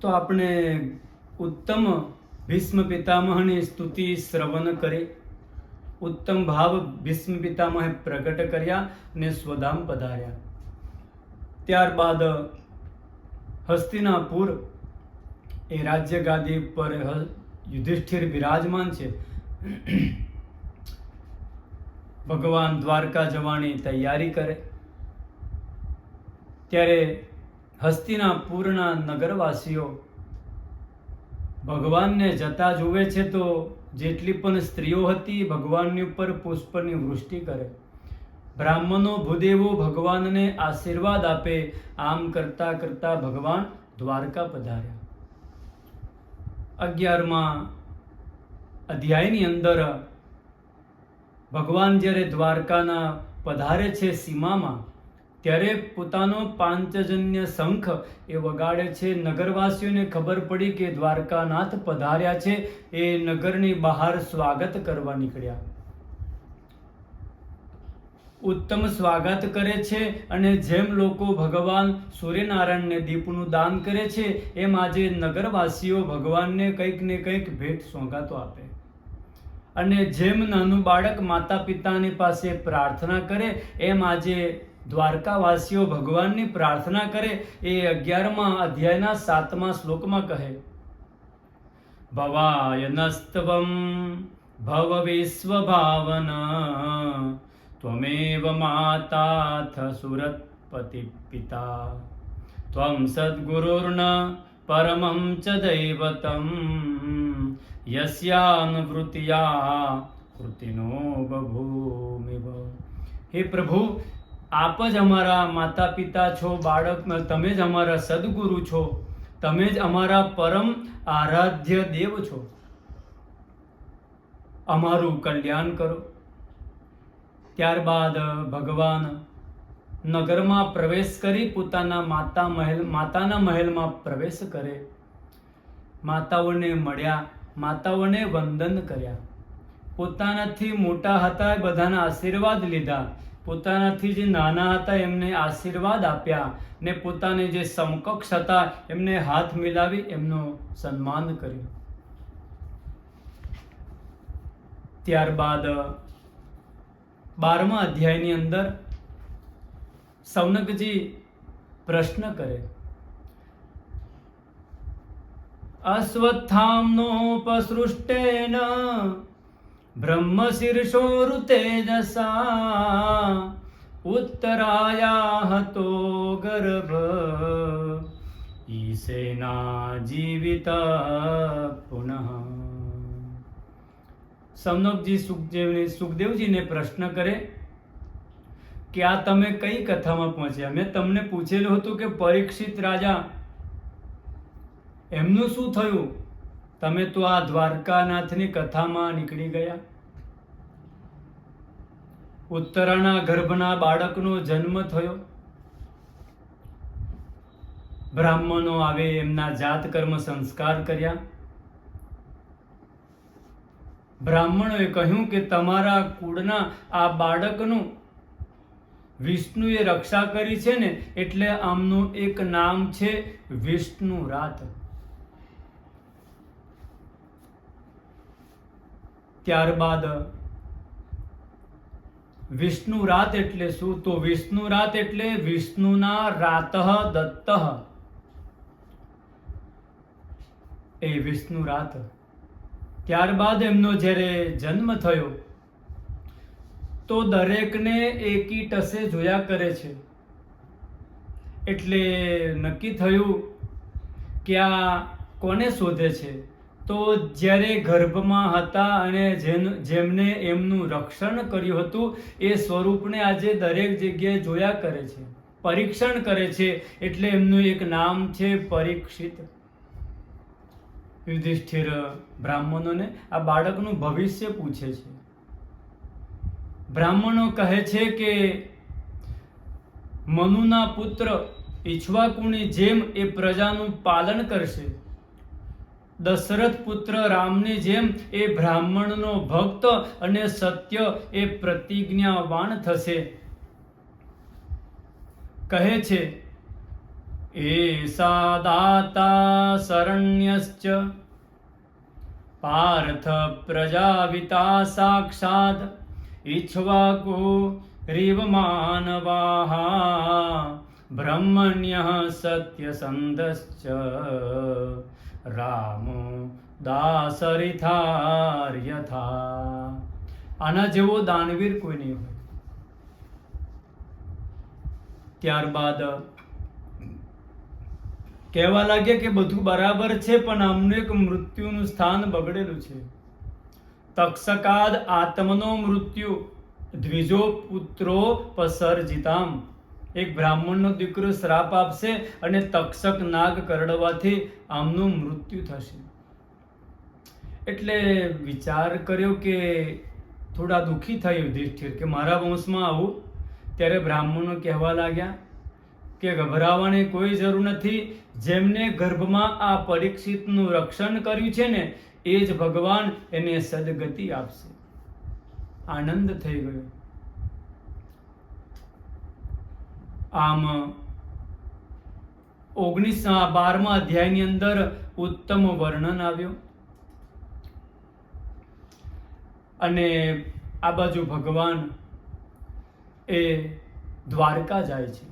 તો આપણે ઉત્તમ ભીષ્મ પિતામહની સ્તુતિ શ્રવણ કરી, ઉત્તમ ભાવ ભીષ્મ પિતામહે પ્રગટ કર્યા ને સ્વધામ પધાર્યા. ત્યારબાદ હસ્તિનાપુર એ રાજ્ય ગાદી પર યુધિષ્ઠિર બિરાજમાન છે. ભગવાન દ્વારકા જવાની તૈયારી કરે ત્યારે હસ્તિનાપુરના નગરવાસીઓ ભગવાનને જતા જુએ છે તો જેટલી પણ સ્ત્રીઓ હતી ભગવાનની ઉપર પુષ્પની વૃષ્ટિ કરે. બ્રાહ્મણો ભૂદેવો ભગવાનને આશીર્વાદ આપે. આમ કરતા કરતા ભગવાન દ્વારકા પધાર્યા. 11મા અધ્યાયની અંદર ભગવાન જ્યારે દ્વારકાના પધારે છે સીમામાં, ત્યારે પોતાનો પાંચજન્ય શંખ એ વગાડે છે. નગરવાસીઓને ખબર પડી કે દ્વારકાનાથ પધાર્યા છે. એ નગરની બહાર સ્વાગત કરવા નીકળ્યા. ઉત્તમ સ્વાગત કરે છે અને જેમ લોકો ભગવાન સૂર્યનારાયણને દીપનું દાન કરે છે એમ આજે નગરવાસીઓ ભગવાનને કંઈક ને કંઈક ભેટ સોગાતો આપે. અને જેમ નાનું બાળક માતા પિતાની પાસે પ્રાર્થના કરે એમ આજે દ્વારકાવાસીઓ ભગવાનની પ્રાર્થના કરે. એ 11મા અધ્યાયના 7મા શ્લોકમાં કહે, ભવાયનસ્તવમ ભવ વિશ્વભાવન ત્વમેવ માતાથ સુરતપતિ પિતા ત્વમ સદ્ગુરુર્ન પરમં ચ દૈવતમ યસ્યાનુવૃત્તિયા કૃતિનો બભૂમિવ. હે પ્રભુ, આપ જ અમારા માતા પિતા છો, બાળક તમે જ અમારા સદગુરુ છો, તમે જ અમારા પરમ આરાધ્ય દેવ છો. અમારું કલ્યાણ કરો. ત્યારબાદ ભગવાન નગરમાં પ્રવેશ કરી પોતાના માતાના મહેલમાં પ્રવેશ કરે. માતાઓને મળ્યા, માતાઓને વંદન કર્યા. પોતાનાથી મોટા હતા એ બધાના આશીર્વાદ લીધા, પોતાનાથી જે નાના હતા એમને આશીર્વાદ આપ્યા ને પોતાને જે સમકક્ષ હતા એમને હાથ મિલાવી એમનું સન્માન કર્યું. ત્યારબાદ 12મા અધ્યાયની અંદર સૌનકજી પ્રશ્ન કરે, અશ્વત્થામ્નોપસૃષ્ટેન બ્રહ્મશીર્ષોરુતેજસા ઉત્તરાયાહતો ગર્ભ ઈશેના જીવિત પુનઃ. સૌનકજી સુખદેવજીને પ્રશ્ન કરે કે આ તમે કઈ કથામાં પહોંચ્યા? મેં તમને પૂછેલું હતું કે પરીક્ષિત રાજા એમનું શું થયું? તમે તો આ દ્વારકાનાથની કથામાં નીકળી ગયા. ઉત્તરાના ગર્ભના બાળકનો જન્મ થયો. બ્રાહ્મણો આવે, એમના જાત કર્મ સંસ્કાર કર્યા. બ્રાહ્મણોએ કહ્યું કે તમારા કુળના આ બાળકનું વિષ્ણુએ રક્ષા કરી છે ને એટલે આમનું એક નામ છે વિષ્ણુ રાત. ત્યારબાદ વિષ્ણુ રાત એટલે શું? તો વિષ્ણુ રાત એટલે વિષ્ણુના રાતઃ દત્તઃ, એ વિષ્ણુ રાત. ત્યારબાદ એમનો જ્યારે જન્મ થયો તો દરેકને એકી ટસે જોયા કરે છે. એટલે નક્કી થયું કે આ કોને શોધે છે? તો જ્યારે ગર્ભમાં હતા અને જેમને એમનું રક્ષણ કર્યું હતું એ સ્વરૂપને આજે દરેક જગ્યાએ જોયા કરે છે, પરીક્ષણ કરે છે. એટલે એમનું એક નામ છે પરીક્ષિત. યુધિષ્ઠિર બ્રાહ્મણોને આ બાળકનું ભવિષ્ય પૂછે છે. બ્રાહ્મણો કહે છે કે મનુના પુત્ર ઈક્ષ્વાકુની જેમ એ પ્રજાનું પાલન કરશે. દશરથ પુત્ર રામની જેમ એ બ્રાહ્મણનો ભક્ત અને સત્ય એ પ્રતિજ્ઞાવાન થશે. કહે છે એષા દાતા શરણ્યશ્ચ પાર્થ પ્રજાવિતા સાક્ષાત ઇક્ષ્વાકુ રીવ માનવાહ બ્રહ્મણ્યઃ સત્યસંધશ્ચ રામો દાસરિથાર્યથા. આના જેવો દાનવીર કોઈ નહીં હોય. ત્યારબાદ કહેવા લાગ્યા કે બધું બરાબર છે, પણ આમનું એક મૃત્યુનું સ્થાન બગડેલું છે. તક્ષકાદ આત્મનો મૃત્યુ દ્વિજો પુત્રો પસર્જિતામ. એક બ્રાહ્મણનો દીકરો શ્રાપ આપશે અને તક્ષક નાગ કરડવાથી આમનું મૃત્યુ થશે. એટલે વિચાર કર્યો કે થોડા દુઃખી થયા યુધિષ્ઠિર કે મારા વંશમાં આવું. ત્યારે બ્રાહ્મણો કહેવા લાગ્યા કે ગભરાવાની કોઈ જરૂર નથી. જેમને ગર્ભમાં આ પરીક્ષિતનું રક્ષણ કર્યું છે ને એ જ ભગવાન એને સદગતિ આપશે. આનંદ થઈ ગયો. આમ 12મા અધ્યાયની અંદર ઉત્તમ વર્ણન આવ્યું. અને આ બાજુ ભગવાન એ દ્વારકા જાય છે.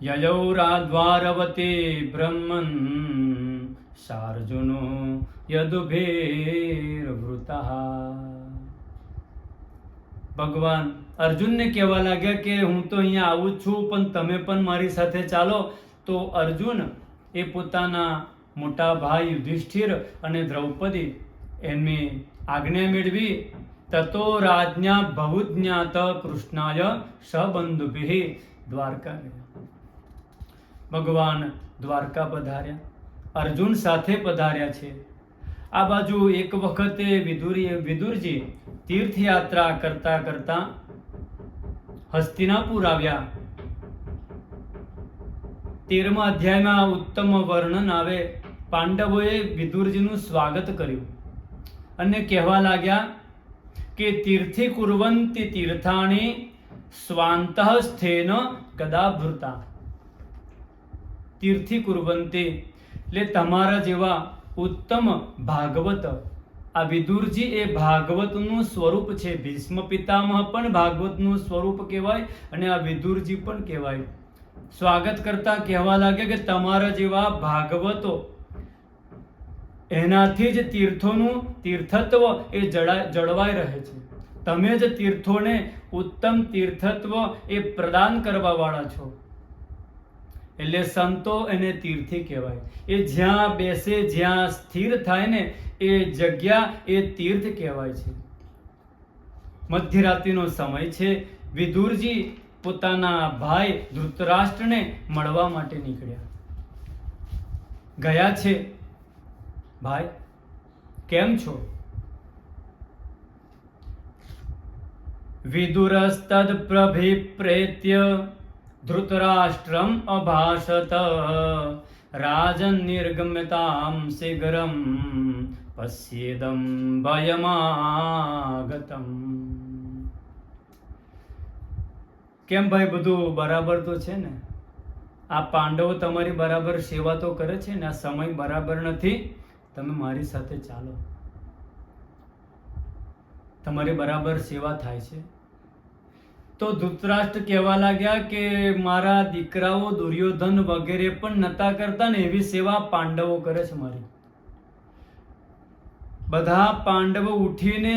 યયૌરાદ્વારવતે બ્રહ્મન શાર્જુનો યદુભેર્વૃતઃ. ભગવાન અર્જુનને કહેવા લાગ્યા કે હું તો અહીંયા આવું છું, પણ તમે પણ મારી સાથે ચાલો. તો અર્જુન એ પોતાના મોટા ભાઈ યુધિષ્ઠિર અને દ્રૌપદી એમની આજ્ઞા મેળવી. તતો રાજ્ઞા બહુજ્ઞાત કૃષ્ણાય સબંધુભિઃ દ્વારકા ગયા. ભગવાન દ્વારકા પધાર્યા, અર્જુન સાથે પધાર્યા છે. આ બાજુ એક વખતે વિદુરજી તીર્થયાત્રા કરતા કરતા હસ્તિનાપુર આવ્યા. 13મા અધ્યાયમાં ઉત્તમ વર્ણન આવે. પાંડવોએ વિદુરજીનું સ્વાગત કર્યું અને કહેવા લાગ્યા કે તીર્થે કુર્વન્તિ તીર્થાણી સ્વાંતઃ સ્થેન કદાભૃતા. તીર્થી કુર્વન્તિ એટલે તમારા જેવા ઉત્તમ ભાગવત. આ વિદુરજી એ ભાગવતનું સ્વરૂપ છે. ભીષ્મ પિતામહ પણ ભાગવતનું સ્વરૂપ કહેવાય અને આ વિદુરજી પણ કહેવાય. સ્વાગત કરતા કહેવા લાગે કે તમારા જેવા ભાગવતો, એનાથી જ તીર્થોનું તીર્થત્વ એ જળવાઈ રહે છે. તમે જ તીર્થોને ઉત્તમ તીર્થત્વ એ પ્રદાન કરવા વાળા છો. એટલે સંતો એને તીર્થી કહેવાય. એ જ્યાં બેસે, જ્યાં સ્થિર થાય ને એ જગ્યા એ તીર્થ કહેવાય છે. મધ્યરાત્રિનો સમય છે. વિદુરજી પોતાના ભાઈ ધૃતરાષ્ટ્રને મળવા માટે નીકળ્યા. ગયા છે. ભાઈ કેમ છો? વિદુરસ્તદ પ્રભિપ્રેત્ય ધૃતરાષ્ટ્રમ અભાષત રાજન નિર્ગમ્યતામ શીઘ્રમ પશ્યેદમ ભયમાગતમ. કેમ ભાઈ, બધું બરાબર તો છે ને? આ પાંડવો તમારી બરાબર સેવા તો કરે છે ને? આ સમય બરાબર નથી, તમે મારી સાથે ચાલો, તમારી બરાબર સેવા થાય છે. તો ધૃતરાષ્ટ્ર કહેવા લાગ્યા કે મારા દીકરાઓ દુર્યોધન વગેરે પણ નતા કરતા ને એવી સેવા પાંડવો કરે છે મારી. બધા પાંડવો ઉઠીને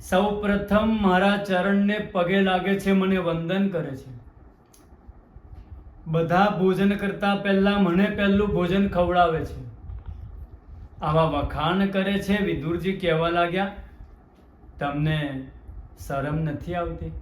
સૌ પ્રથમ મારા ચરણને પગે લાગે છે, મને વંદન કરે છે. બધા ભોજન કરતા પહેલા મને પહેલું ભોજન ખવડાવે છે. આવા વખાણ કરે છે. વિદુરજી કહેવા લાગ્યા તમને શરમ નથી આવતી?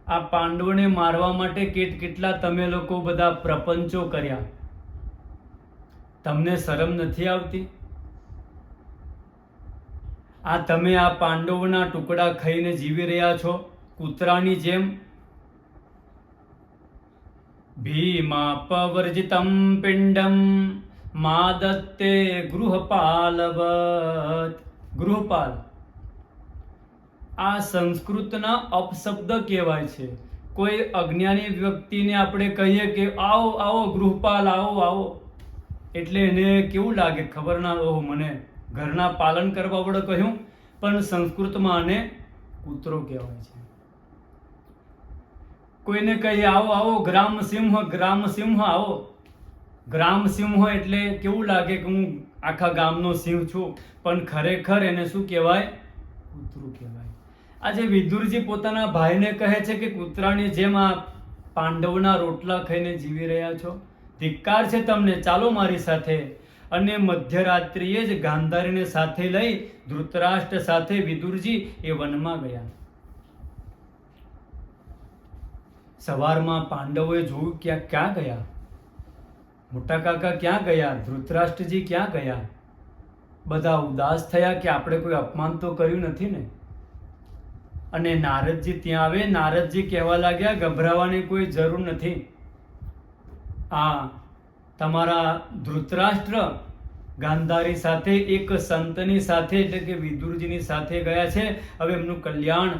આ પાંડવોને મારવા માટે કેટલા તમે લોકો બધા પ્રપંચો કર્યા, તમને શરમ નથી આવતી? આ તમે આ પાંડવોના ટુકડા ખાઈને જીવી રહ્યા છો કૂતરાની જેમ. ભીમાપવર્જિતમ પિંડમ માદત્તે ગૃહપાલવત. ગૃહપાલ આ સંસ્કૃતના અપશબ્દ કહેવાય છે. કોઈ અજ્ઞાની વ્યક્તિને આપણે કહીએ કે આવો આવો ગૃહપાલ આવો આવો, એટલે એને કેવું લાગે ખબર ના, ઓહો મને ઘરના પાલન કરવા વડે કહ્યું, પણ સંસ્કૃતમાં આને કૂતરો કહેવાય છે. કોઈને કહીએ આવો આવો ગ્રામસિંહ આવો, ગ્રામસિંહ એટલે કેવું લાગે કે હું આખા ગામનો સિંહ છું, પણ ખરેખર એને શું કહેવાય? કૂતરું કહેવાય. આજે વિદુરજી પોતાના ભાઈને કહે છે કે કૂતરાની જેમ આ પાંડવના રોટલા ખાઈને જીવી રહ્યા છો, ધિક્કાર છે તમને, ચાલો મારી સાથે. અને મધ્યરાત્રિએ જ ગાંધારીને સાથે લઈ ધૃતરાષ્ટ્ર સાથે વિદુરજી એ વનમાં ગયા. સવારમાં પાંડવોએ જોયું ક્યાં ગયા, મોટા કાકા ક્યાં ગયા, ધૃતરાષ્ટ્રજી ક્યાં ગયા. બધા ઉદાસ થયા કે આપણે કોઈ અપમાન તો કર્યું નથી ને. અને નારદજી ત્યાં આવે. નારદજી કહેવા લાગ્યા ગભરાવાની કોઈ જરૂર નથી, આ તમારા ધૃતરાષ્ટ્ર ગાંધારી સાથે એક સંતની સાથે એટલે કે વિદુરજીની સાથે ગયા છે, હવે એમનું કલ્યાણ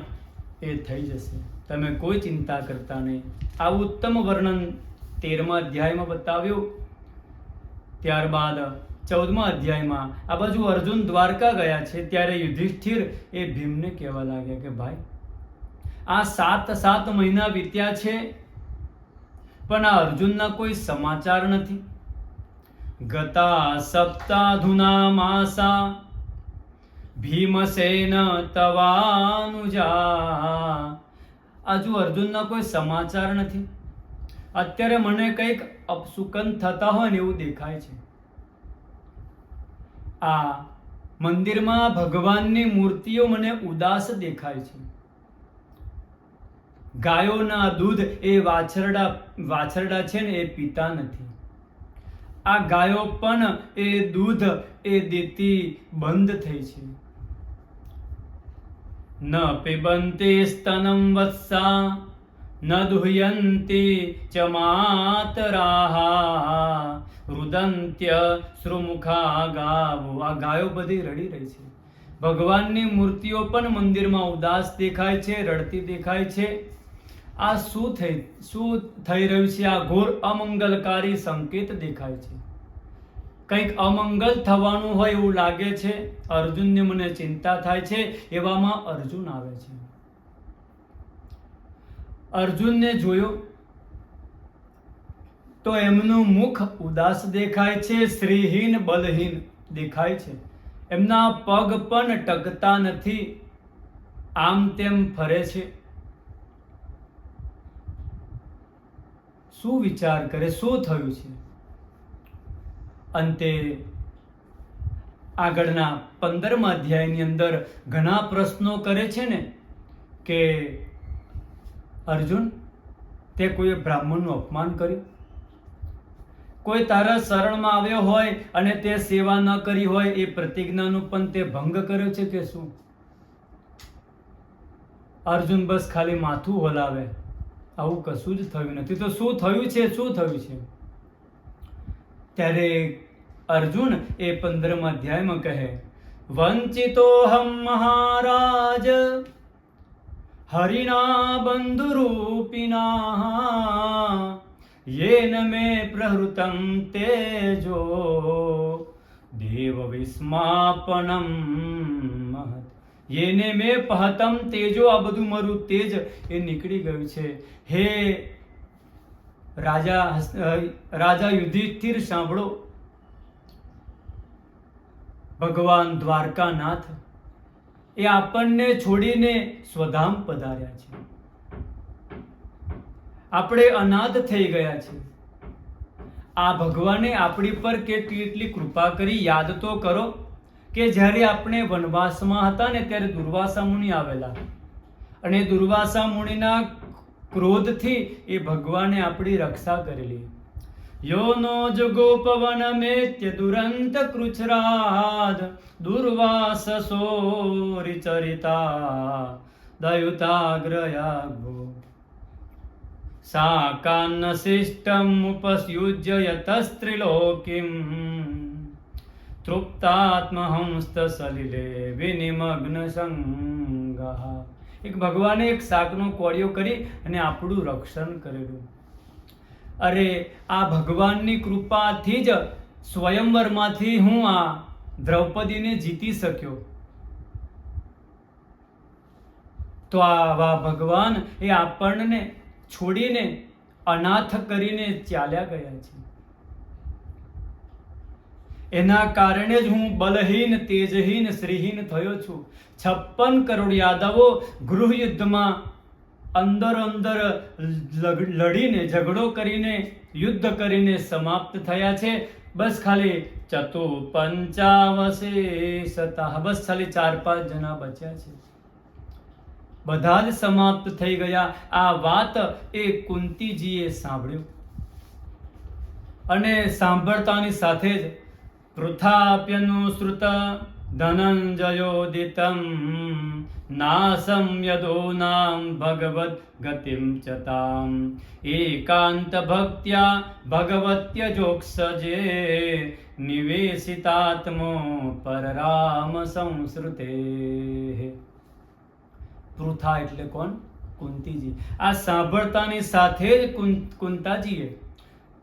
એ થઈ જશે, તમે કોઈ ચિંતા કરતા નહીં. આ ઉત્તમ વર્ણન 13મા અધ્યાયમાં બતાવ્યું. ત્યારબાદ 14મા અધ્યાયમાં આ બાજુ અર્જુન દ્વારકા ગયા છે, ત્યારે યુધિષ્ઠિર એ ભીમને કહેવા લાગ્યા કે ભાઈ આ 7 મહિના વીત્યા છે, પણ આ અર્જુનના કોઈ સમાચાર નથી. ગતા સપ્તાધુના માસા ભીમસેન તવાનુજા. આજુ અર્જુનના કોઈ સમાચાર નથી. અત્યારે મને કંઈક અપશુકન થતા હોય ને એવું દેખાય છે. આ મંદિરમાં ભગવાનની મૂર્તિઓ મને ઉદાસ દેખાય છે. ગાયોના દૂધ એ વાછરડા છે ને એ પીતા નથી. આ ગાયો પણ એ દૂધ એ દેતી બંધ થઈ છે. ન પિબંતિ સ્તનમ વત્સા ન દુહ્યંતિ ચ માતરાહ રુદંત્ય શ્રુમુખા ગાવો. આ ગાયો બધી રડી રહી છે. ભગવાનની મૂર્તિઓ પણ મંદિરમાં ઉદાસ દેખાય છે, રડતી દેખાય છે. આ શું થઈ રહ્યું છે? આ ઘોર અમંગલકારી સંકેત દેખાય છે. કંઈક અમંગલ થવાનું હોય એવું લાગે છે. અર્જુનને મને ચિંતા થાય છે. એવામાં અર્જુન આવે છે. અર્જુનને જોયો તો એમનું મુખ ઉદાસ દેખાય છે, શ્રીહીન બલહીન દેખાય છે. એમના પગ પણ ટકતા નથી, આમ તેમ ફરે છે. શું વિચાર કરે, શું થયું છે? અંતે આગળના 15મા અધ્યાયની અંદર ઘણા પ્રશ્નો કરે છે ને કે અર્જુન તે કોઈ બ્રાહ્મણનું અપમાન કર્યું, કોઈ તારા શરણમાં આવ્યો હોય અને તે સેવા ન કરી હોય એ પ્રતિજ્ઞાનું પણ તે ભંગ કર્યો છે કે શું? અર્જુન બસ ખાલી માથું હલાવે, આવું કશું જ થયું નથી. તો શું થયું છે? શું થયું છે? ત્યારે અર્જુન એ 15મા અધ્યાયમાં કહે વંચિતોહમ મહારાજ હરિના બંધુરૂપિના યેન મે પ્રહૃતમ તેજો દેવ વિસ્માપનમ મહત. યેને મે પહતમ તેજો, આ બધું મારું તેજ એ નીકળી ગયું છે. હે રાજા યુધિષ્ઠિર સાંભળો, ભગવાન દ્વારકાનાથ એ આપણને છોડીને સ્વધામ પધાર્યા છે. આપણે અનાથ થઈ ગયા છે. આ ભગવાને આપણી પર કેટલી કૃપા કરી, યાદ તો કરો કે જ્યારે આપણે વનવાસમાં હતા ને ત્યારે દુર્વાસા મુનિ આવેલા, અને દુર્વાસા મુનિના ક્રોધથી એ ભગવાને આપણી રક્ષા કરેલી. યોનો જગોપવન મેત્ય દુરંત કૃચ્છરાદ દુર્વાસસો રિચરિતા દયુતાગ્રયાગો સાકાન્ન શિષ્ટમ ઉપસ્યુજ્ય યતસ્ત્રિલોકીમ તૃપ્તાત્મહંસ્ત સલિલે વિનિમગ્ન સંગઃ. એક ભગવાને એક શાકનો કોળિયો કરી અને આપણું રક્ષણ કરેલું. અરે આ ભગવાનની કૃપાથી જ સ્વયંવરમાંથી હું આ દ્રૌપદીને જીતી શક્યો. તો આવા ભગવાન એ આપણને છોડીને અનાથ કરીને ચાલ્યા ગયા છે. એના કારણે જ હું બલહીન, તેજહીન, શ્રીહીન થયો છું. 56 કરોડ યાદવો ગૃહ યુદ્ધમાં અંદર લડીને, ઝઘડો કરીને, યુદ્ધ કરીને સમાપ્ત થયા છે. બસ ખાલી ચતુપંચાવશેષતઃ, બસ ખાલી 4-5 જણા બચ્યા છે. બધા જ સમાપ્ત થઈ ગયા. આ વાત એ કુંતીજીએ સાંભળ્યું અને સાંભળતાની સાથે જ પૃથાપ્યનુસૃત ધનંજયોદિતમ નાસં યદોનામ ભગવદ ગતિમ ચતામ એકાંત ભક્ત્યા ભગવત્યજોક્ષજે નિવેશિતાત્મો પરરામ સંસ્રુતે. પૃથા એટલે કોણ? કુંતીજી. આ સાંભળતાની સાથે જ કુંતાજીએ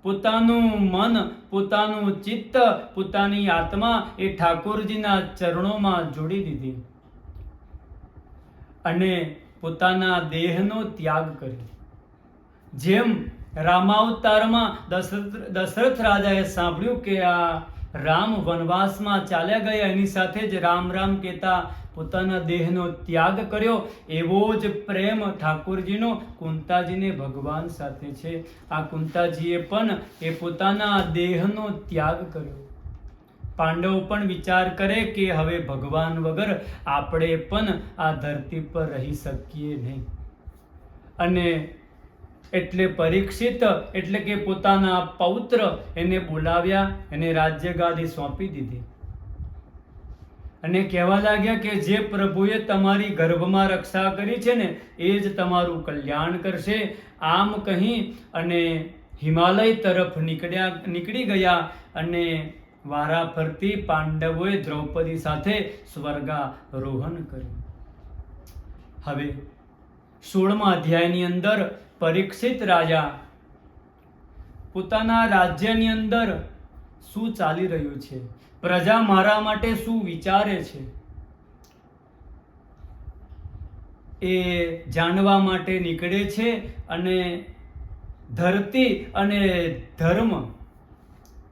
પોતાનું મન, પોતાનું ચિત્ત, પોતાની આત્મા એ ઠાકોરજીના ચરણોમાં જોડી દીધી અને પોતાના દેહનો ત્યાગ કર્યો. જેમ રામાવતારમાં દશરથ રાજાએ સાંભળ્યું કે આ રામ વનવાસમાં ચાલ્યા ગયા, એની સાથે જ રામ રામ કહેતા પોતાના દેહનો ત્યાગ કર્યો. એવો જ પ્રેમ ઠાકોરજીનો કુંતાજીને ભગવાન સાથે છે. આ કુંતાજીએ પણ એ પોતાના દેહનો ત્યાગ કર્યો. પાંડવ પણ વિચાર કરે કે હવે ભગવાન વગર આપણે પણ આ ધરતી પર રહી શકીએ નહીં. અને એટલે પરીક્ષિત એટલે કે પોતાના પૌત્ર એને બોલાવ્યા, એને રાજ્ય ગાદી સોંપી દીધી અને કહેવા લાગ્યા કે જે પ્રભુએ તમારી ગર્ભમાં રક્ષા કરી છે ને એ જ તમારું કલ્યાણ કરશે. આમ કહી અને હિમાલય તરફ નીકળી ગયા અને વારા ફરતી પાંડવોએ દ્રૌપદી સાથે સ્વર્ગારોહણ કર્યું. હવે 16મા અધ્યાયની અંદર પરીક્ષિત રાજા પોતાના રાજ્યની અંદર શું ચાલી રહ્યું છે, પ્રજા મારા માટે શું વિચારે છે, એ જાણવા માટે નીકળે છે. અને ધરતી અને ધર્મ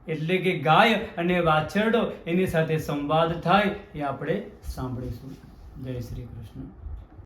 એટલે કે ગાય અને વાછરડો એની સાથે સંવાદ થાય એ આપણે સાંભળીશું. જય શ્રી કૃષ્ણ.